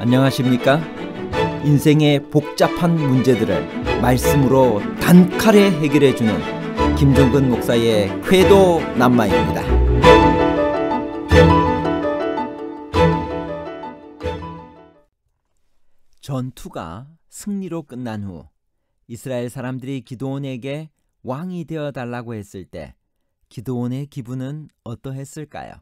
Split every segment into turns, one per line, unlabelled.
안녕하십니까? 인생의 복잡한 문제들을 말씀으로 단칼에 해결해주는 김종근 목사의 쾌도 남마입니다. 전투가 승리로 끝난 후 이스라엘 사람들이 기드온에게 왕이 되어달라고 했을 때 기드온의 기분은 어떠했을까요?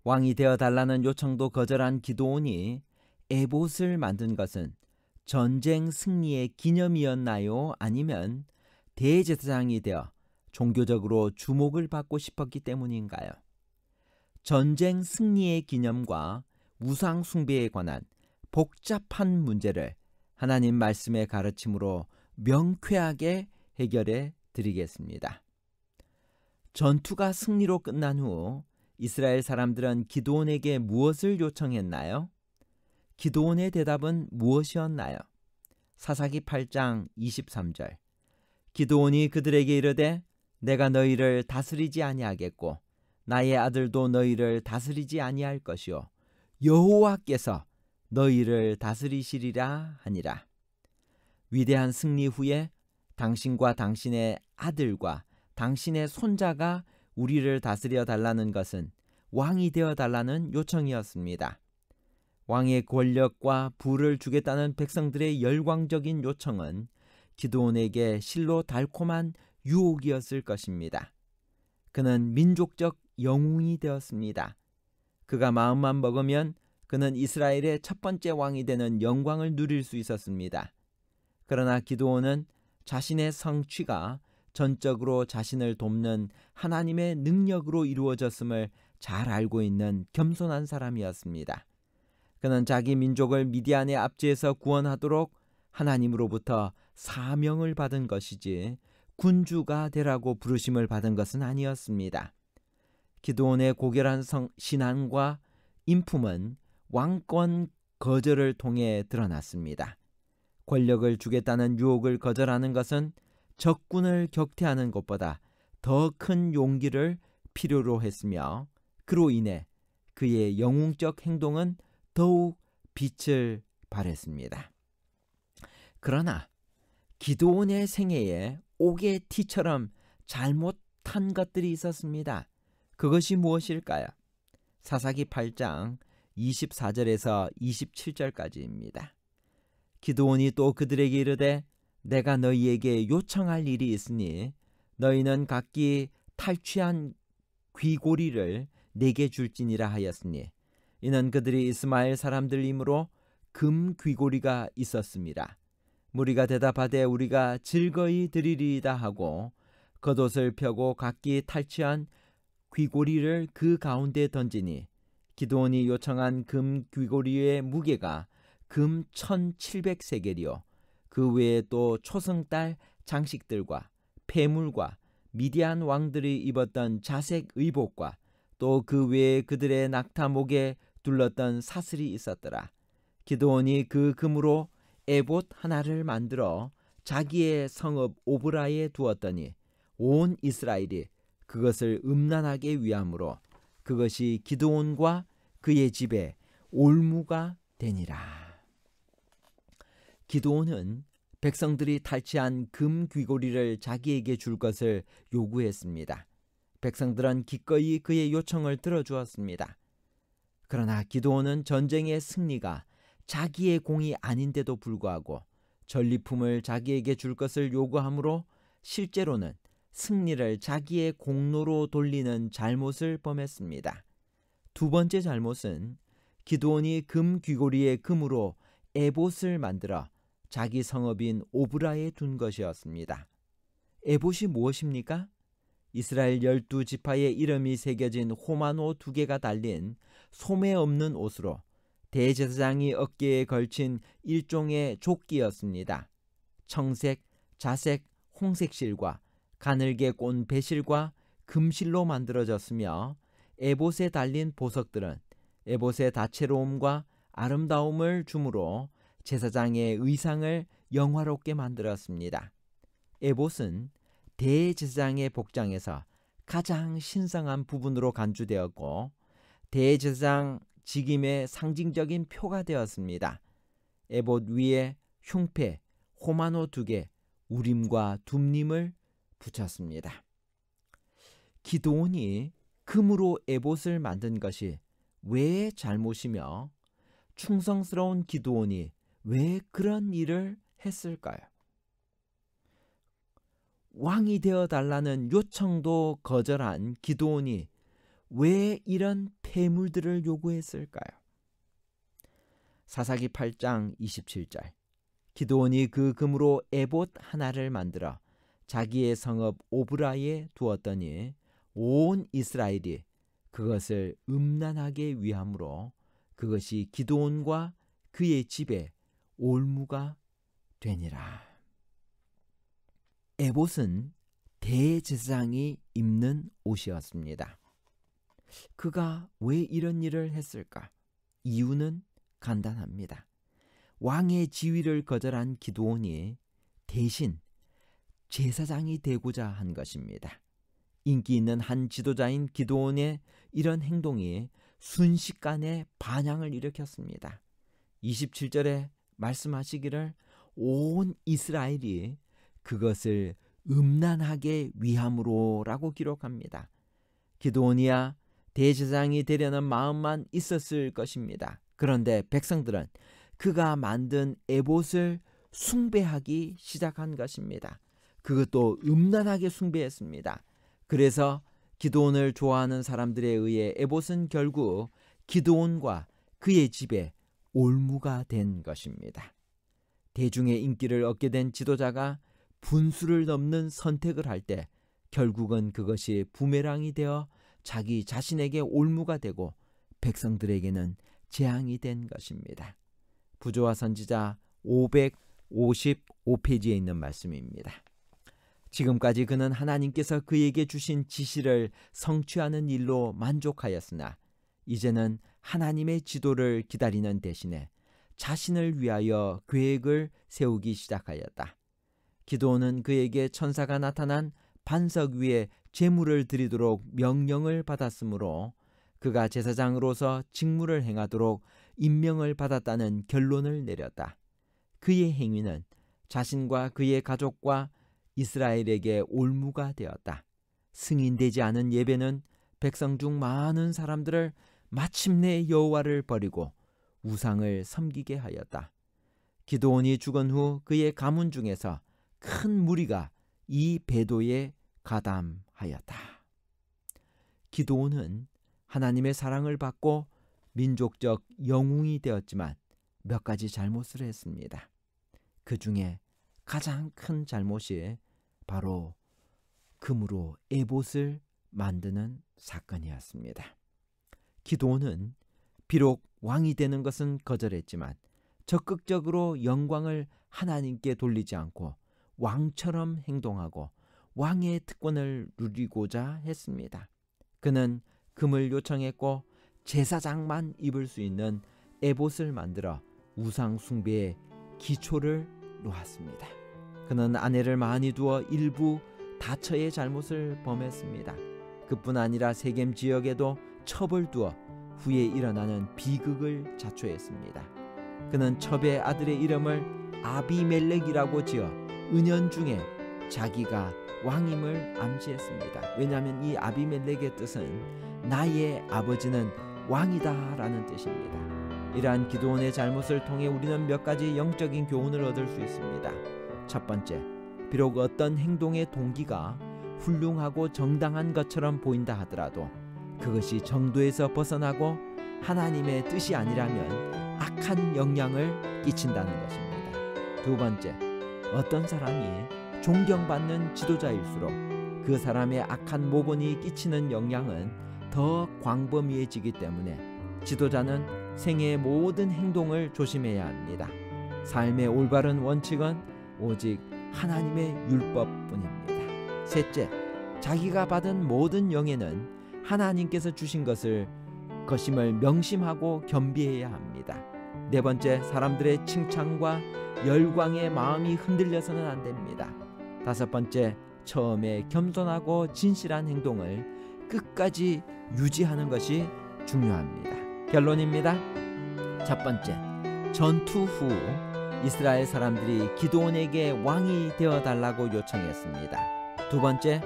왕이 되어달라는 요청도 거절한 기드온이 에봇을 만든 것은 전쟁 승리의 기념이었나요? 아니면 대제사장이 되어 종교적으로 주목을 받고 싶었기 때문인가요? 전쟁 승리의 기념과 우상 숭배에 관한 복잡한 문제를 하나님 말씀의 가르침으로 명쾌하게 해결해 드리겠습니다. 전투가 승리로 끝난 후 이스라엘 사람들은 기드온에게 무엇을 요청했나요? 기드온의 대답은 무엇이었나요? 사사기 8장 23절. 기드온이 그들에게 이르되 내가 너희를 다스리지 아니하겠고 나의 아들도 너희를 다스리지 아니할 것이요 여호와께서 너희를 다스리시리라 하니라. 위대한 승리 후에 당신과 당신의 아들과 당신의 손자가 우리를 다스려 달라는 것은 왕이 되어 달라는 요청이었습니다. 왕의 권력과 부를 주겠다는 백성들의 열광적인 요청은 기드온에게 실로 달콤한 유혹이었을 것입니다. 그는 민족적 영웅이 되었습니다. 그가 마음만 먹으면 그는 이스라엘의 첫 번째 왕이 되는 영광을 누릴 수 있었습니다. 그러나 기드온은 자신의 성취가 전적으로 자신을 돕는 하나님의 능력으로 이루어졌음을 잘 알고 있는 겸손한 사람이었습니다. 그는 자기 민족을 미디안의 압제에서 구원하도록 하나님으로부터 사명을 받은 것이지 군주가 되라고 부르심을 받은 것은 아니었습니다. 기드온의 고결한 신앙과 인품은 왕권 거절을 통해 드러났습니다. 권력을 주겠다는 유혹을 거절하는 것은 적군을 격퇴하는 것보다 더 큰 용기를 필요로 했으며 그로 인해 그의 영웅적 행동은 더욱 빛을 발했습니다. 그러나 기드온의 생애에 옥의 티처럼 잘못한 것들이 있었습니다. 그것이 무엇일까요? 사사기 8장 24절에서 27절까지입니다. 기드온이 또 그들에게 이르되 내가 너희에게 요청할 일이 있으니 너희는 각기 탈취한 귀고리를 내게 줄지니라 하였으니 이는 그들이 이스마엘 사람들이므로 금 귀고리가 있었습니다. 무리가 대답하되 우리가 즐거이 드리리이다 하고 겉옷을 펴고 각기 탈취한 귀고리를 그 가운데 던지니 기드온이 요청한 금 귀고리의 무게가 금 1700세겔이요 그 외에 또 초승달 장식들과 폐물과 미디안 왕들이 입었던 자색 의복과 또 그 외에 그들의 낙타 목에 둘렀던 사슬이 있었더라. 기드온이 그 금으로 에봇 하나를 만들어 자기의 성읍 오브라에 두었더니 온 이스라엘이 그것을 음란하게 위함으로 그것이 기드온과 그의 집에 올무가 되니라. 기드온은 백성들이 탈취한 금 귀고리를 자기에게 줄 것을 요구했습니다. 백성들은 기꺼이 그의 요청을 들어주었습니다. 그러나 기드온은 전쟁의 승리가 자기의 공이 아닌데도 불구하고 전리품을 자기에게 줄 것을 요구하므로 실제로는 승리를 자기의 공로로 돌리는 잘못을 범했습니다. 두 번째 잘못은 기드온이 금 귀고리의 금으로 에봇을 만들어 자기 성읍인 오브라에 둔 것이었습니다. 에봇이 무엇입니까? 이스라엘 12지파의 이름이 새겨진 호마노 2개가 달린 소매 없는 옷으로 대제사장이 어깨에 걸친 일종의 조끼였습니다. 청색, 자색, 홍색 실과 가늘게 꼰 배실과 금실로 만들어졌으며 에봇에 달린 보석들은 에봇의 다채로움과 아름다움을 주므로 제사장의 의상을 영화롭게 만들었습니다. 에봇은 대제사장의 복장에서 가장 신성한 부분으로 간주되었고 대제사장 직임의 상징적인 표가 되었습니다. 에봇 위에 흉패, 호마노 2개, 우림과 둠림을 붙였습니다. 기드온이 금으로 에봇을 만든 것이 왜 잘못이며 충성스러운 기드온이 왜 그런 일을 했을까요? 왕이 되어 달라는 요청도 거절한 기드온이 왜 이런 폐물들을 요구했을까요? 사사기 8장 27절. 기드온이 그 금으로 에봇 하나를 만들어 자기의 성읍 오브라에 두었더니 온 이스라엘이 그것을 음란하게 위함으로 그것이 기드온과 그의 집에 올무가 되니라. 에봇은 대제사장이 입는 옷이었습니다. 그가 왜 이런 일을 했을까? 이유는 간단합니다. 왕의 지위를 거절한 기드온이 대신 제사장이 되고자 한 것입니다. 인기 있는 한 지도자인 기드온의 이런 행동이 순식간에 반향을 일으켰습니다. 27절에 말씀하시기를 온 이스라엘이 그것을 음란하게 위함으로 라고 기록합니다. 기드온이야 대제사장이 되려는 마음만 있었을 것입니다. 그런데 백성들은 그가 만든 에봇을 숭배하기 시작한 것입니다. 그것도 음란하게 숭배했습니다. 그래서 기드온을 좋아하는 사람들에 의해 에봇은 결국 기드온과 그의 집에 올무가 된 것입니다. 대중의 인기를 얻게 된 지도자가 분수를 넘는 선택을 할 때 결국은 그것이 부메랑이 되어 자기 자신에게 올무가 되고 백성들에게는 재앙이 된 것입니다. 부조와 선지자 555페이지에 있는 말씀입니다. 지금까지 그는 하나님께서 그에게 주신 지시를 성취하는 일로 만족하였으나 이제는 하나님의 지도를 기다리는 대신에 자신을 위하여 계획을 세우기 시작하였다. 기드온은 그에게 천사가 나타난 반석 위에 제물을 드리도록 명령을 받았으므로 그가 제사장으로서 직무를 행하도록 임명을 받았다는 결론을 내렸다. 그의 행위는 자신과 그의 가족과 이스라엘에게 올무가 되었다. 승인되지 않은 예배는 백성 중 많은 사람들을 마침내 여호와를 버리고 우상을 섬기게 하였다. 기드온이 죽은 후 그의 가문 중에서 큰 무리가 이 배도에 가담하였다. 기드온은 하나님의 사랑을 받고 민족적 영웅이 되었지만 몇 가지 잘못을 했습니다. 그 중에 가장 큰 잘못이 바로 금으로 에봇을 만드는 사건이었습니다. 기드온은 비록 왕이 되는 것은 거절했지만 적극적으로 영광을 하나님께 돌리지 않고 왕처럼 행동하고 왕의 특권을 누리고자 했습니다. 그는 금을 요청했고 제사장만 입을 수 있는 에봇을 만들어 우상 숭배의 기초를 놓았습니다. 그는 아내를 많이 두어 일부 다처의 잘못을 범했습니다. 그뿐 아니라 세겜 지역에도 첩을 두어 후에 일어나는 비극을 자초했습니다. 그는 첩의 아들의 이름을 아비멜렉이라고 지어 은연중에 자기가 왕임을 암시했습니다. 왜냐하면 이 아비멜렉의 뜻은 나의 아버지는 왕이다 라는 뜻입니다. 이러한 기드온의 잘못을 통해 우리는 몇 가지 영적인 교훈을 얻을 수 있습니다. 첫 번째, 비록 어떤 행동의 동기가 훌륭하고 정당한 것처럼 보인다 하더라도 그것이 정도에서 벗어나고 하나님의 뜻이 아니라면 악한 영향을 끼친다는 것입니다. 두 번째, 어떤 사람이 존경받는 지도자일수록 그 사람의 악한 모본이 끼치는 영향은 더 광범위해지기 때문에 지도자는 생애의 모든 행동을 조심해야 합니다. 삶의 올바른 원칙은 오직 하나님의 율법뿐입니다. 셋째, 자기가 받은 모든 영예는 하나님께서 주신 것임을 명심하고 겸비해야 합니다. 네 번째, 사람들의 칭찬과 열광에 마음이 흔들려서는 안 됩니다. 다섯 번째, 처음에 겸손하고 진실한 행동을 끝까지 유지하는 것이 중요합니다. 결론입니다. 첫 번째, 전투 후 이스라엘 사람들이 기드온에게 왕이 되어달라고 요청했습니다. 두 번째,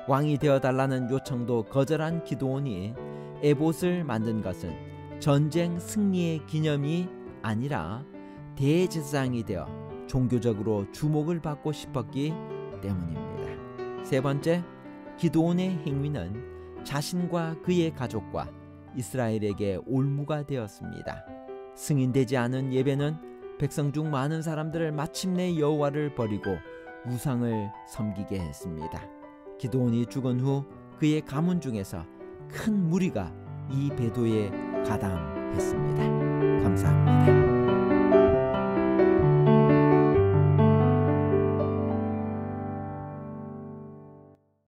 왕이 되어달라는 요청도 거절한 기드온이 에봇을 만든 것은 전쟁 승리의 기념이 아니라 대제사장이 되어 종교적으로 주목을 받고 싶었기 때문입니다. 세 번째, 기드온의 행위는 자신과 그의 가족과 이스라엘에게 올무가 되었습니다. 승인되지 않은 예배는 백성 중 많은 사람들을 마침내 여호와를 버리고 우상을 섬기게 했습니다. 기드온이 죽은 후 그의 가문 중에서 큰 무리가 이 배도에 가담했습니다. 감사합니다.